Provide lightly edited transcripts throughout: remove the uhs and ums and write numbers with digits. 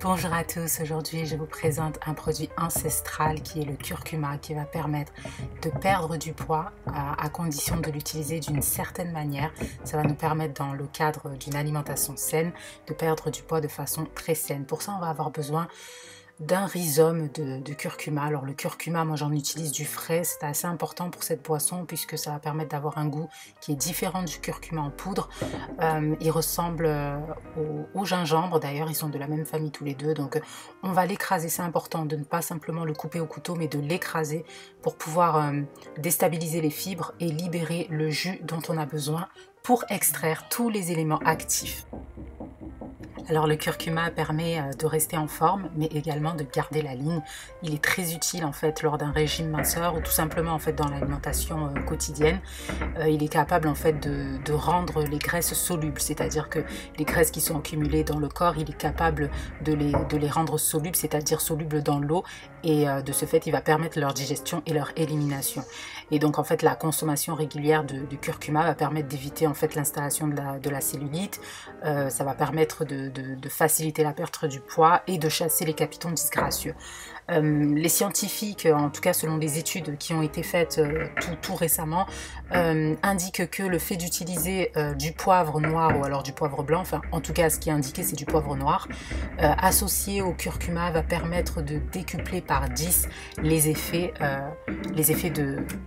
Bonjour à tous, aujourd'hui je vous présente un produit ancestral qui est le curcuma qui va permettre de perdre du poids à condition de l'utiliser d'une certaine manière. Ça va nous permettre dans le cadre d'une alimentation saine de perdre du poids de façon très saine. Pour ça on va avoir besoin d'un rhizome de curcuma. Alors le curcuma, moi j'en utilise du frais, c'est assez important pour cette boisson puisque ça va permettre d'avoir un goût qui est différent du curcuma en poudre. Il ressemble au gingembre, d'ailleurs ils sont de la même famille tous les deux, donc on va l'écraser. C'est important de ne pas simplement le couper au couteau mais de l'écraser pour pouvoir déstabiliser les fibres et libérer le jus dont on a besoin pour extraire tous les éléments actifs. Alors le curcuma permet de rester en forme, mais également de garder la ligne. Il est très utile en fait lors d'un régime minceur ou tout simplement en fait dans l'alimentation quotidienne. Il est capable en fait de rendre les graisses solubles, c'est-à-dire que les graisses qui sont accumulées dans le corps, il est capable de les rendre solubles, c'est-à-dire solubles dans l'eau, et de ce fait il va permettre leur digestion et leur élimination. Et donc en fait la consommation régulière du curcuma va permettre d'éviter en fait l'installation de la cellulite. Ça va permettre de faciliter la perte du poids et de chasser les capitons disgracieux. Les scientifiques, en tout cas selon les études qui ont été faites tout récemment, indiquent que le fait d'utiliser du poivre noir ou alors du poivre blanc, enfin en tout cas ce qui est indiqué c'est du poivre noir, associé au curcuma va permettre de décupler par 10 les effets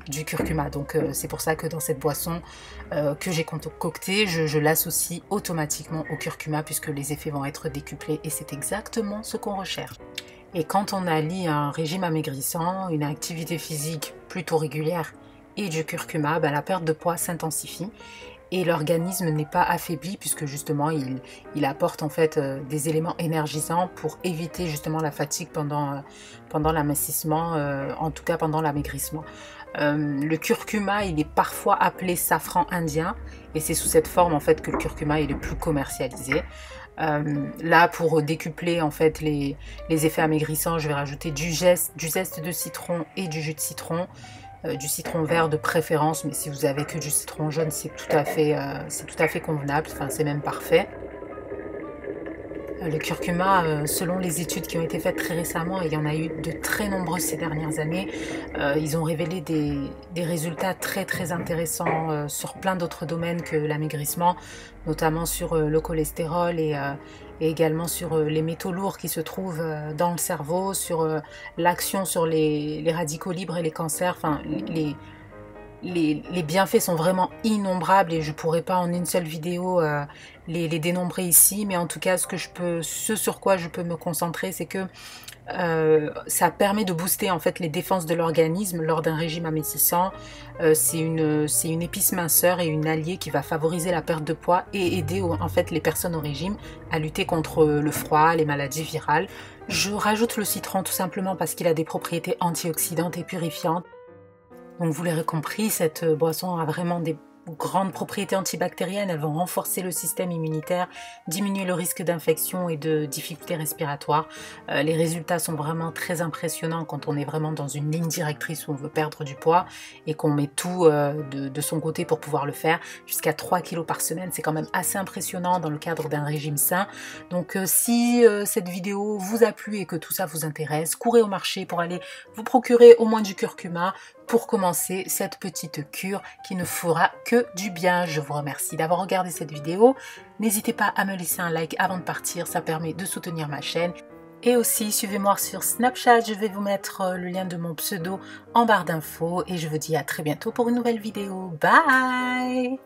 du curcuma. Donc c'est pour ça que dans cette boisson que j'ai concoctée, je l'associe automatiquement au curcuma puisque les effets vont être décuplés et c'est exactement ce qu'on recherche. Et quand on allie un régime amaigrissant, une activité physique plutôt régulière et du curcuma, la perte de poids s'intensifie et l'organisme n'est pas affaibli puisque justement il apporte en fait des éléments énergisants pour éviter justement la fatigue pendant l'amincissement, en tout cas pendant l'amaigrissement. Le curcuma il est parfois appelé safran indien et c'est sous cette forme en fait que le curcuma est le plus commercialisé. Là pour décupler en fait les effets amaigrissants, je vais rajouter du zeste de citron et du jus de citron, du citron vert de préférence, mais si vous avez que du citron jaune c'est tout à fait convenable, enfin c'est même parfait. Le curcuma, selon les études qui ont été faites très récemment, et il y en a eu de très nombreuses ces dernières années, ils ont révélé des résultats très intéressants sur plein d'autres domaines que l'amaigrissement, notamment sur le cholestérol et également sur les métaux lourds qui se trouvent dans le cerveau, sur l'action sur les radicaux libres et les cancers, enfin les bienfaits sont vraiment innombrables et je ne pourrais pas en une seule vidéo les dénombrer ici, mais en tout cas ce sur quoi je peux me concentrer, c'est que ça permet de booster en fait les défenses de l'organisme lors d'un régime amincissant. C'est une épice minceur et une alliée qui va favoriser la perte de poids et aider en fait les personnes au régime à lutter contre le froid, les maladies virales. Je rajoute le citron tout simplement parce qu'il a des propriétés antioxydantes et purifiantes. Donc vous l'aurez compris, cette boisson a vraiment des grandes propriétés antibactériennes. Elles vont renforcer le système immunitaire, diminuer le risque d'infection et de difficultés respiratoires. Les résultats sont vraiment très impressionnants quand on est vraiment dans une ligne directrice où on veut perdre du poids et qu'on met tout de son côté pour pouvoir le faire. Jusqu'à 3 kg par semaine, c'est quand même assez impressionnant dans le cadre d'un régime sain. Donc si cette vidéo vous a plu et que tout ça vous intéresse, courez au marché pour aller vous procurer au moins du curcuma pour commencer cette petite cure qui ne fera que du bien. Je vous remercie d'avoir regardé cette vidéo. N'hésitez pas à me laisser un like avant de partir, ça permet de soutenir ma chaîne. Et aussi, suivez-moi sur Snapchat, je vais vous mettre le lien de mon pseudo en barre d'infos. Et je vous dis à très bientôt pour une nouvelle vidéo. Bye!